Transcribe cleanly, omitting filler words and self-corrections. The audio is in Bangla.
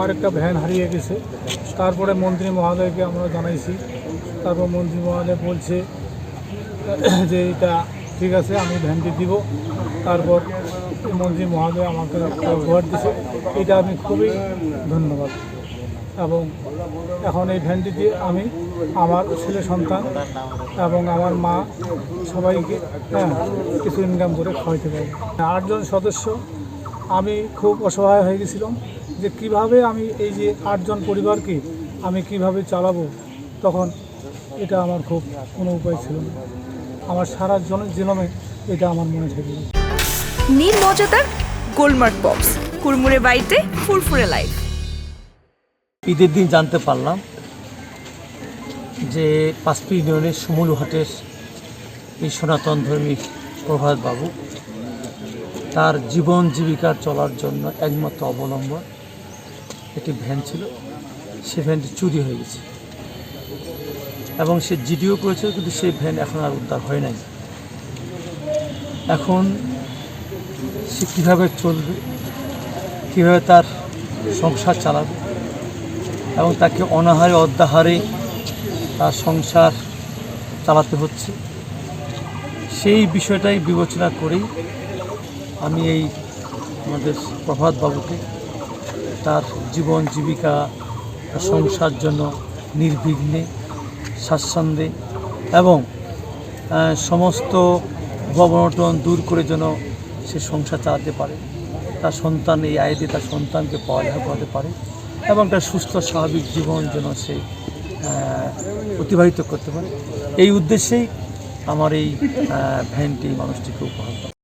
আমার একটা ভ্যান হারিয়ে গেছে। তারপরে মন্ত্রী মহোদয়কে আমরা জানাইছি। তারপর মন্ত্রী মহোদয় বলছে যে এটা ঠিক আছে, আমি ভ্যানটি দিব। তারপর মন্ত্রী মহোদয় আমাকে উপহার দিয়েছে, এটা আমি খুবই ধন্যবাদ। এবং এখন এই ভ্যানটি দিয়ে আমি আমার ছেলে সন্তান এবং আমার মা সবাইকে কিছু ইনকাম করে খাওয়াইতে পারবো। 8 জন সদস্য, আমি খুব অসহায় হয়ে গেছিলাম যে কিভাবে আমি এই যে 8 জন পরিবারকে আমি কিভাবে চালাবো। তখন এটা আমার খুব কোনো উপায় ছিল না। আমার সারা জীবনে এটা আমার মনে থেকে গেছে। নীল মজাদার গোলমার্ক বক্স, কুরমুরে বাইটে ফুরফুরে লাইফ। ঈদের দিন জানতে পারলাম যে পাঁচপি ইউনিয়নের সুমুলহাটের এই সনাতন ধর্মী প্রভাত বাবু, তার জীবন জীবিকা চলার জন্য একমাত্র অবলম্বন একটি ভ্যান ছিল। সে ভ্যানটি চুরি হয়ে গেছে এবং সে জিডিও করেছে, কিন্তু সেই ভ্যান এখন আর উদ্ধার হয় নাই। এখন সে কীভাবে চলবে, কীভাবে তার সংসার চালাবে এবং তাকে অনাহারে অদ্যাহারে তার সংসার চালাতে হচ্ছে, সেই বিষয়টাই বিবেচনা করেই আমি এই আমাদের প্রভাত বাবুকে তার জীবন জীবিকা সংসার জন্য নির্বিঘ্নে স্বাচ্ছন্দ্যে এবং সমস্ত অবনটন দূর করে যেন সে সংসার চালাতে পারে, তার সন্তান এই আয় দিয়ে তার সন্তানকে পড়ালেখা করাতে পারে এবং তার সুস্থ স্বাভাবিক জীবন যেন সে অতিবাহিত করতে পারে, এই উদ্দেশ্যেই আমার এই ভ্যানটি মানুষটিকে উপহার দেওয়া।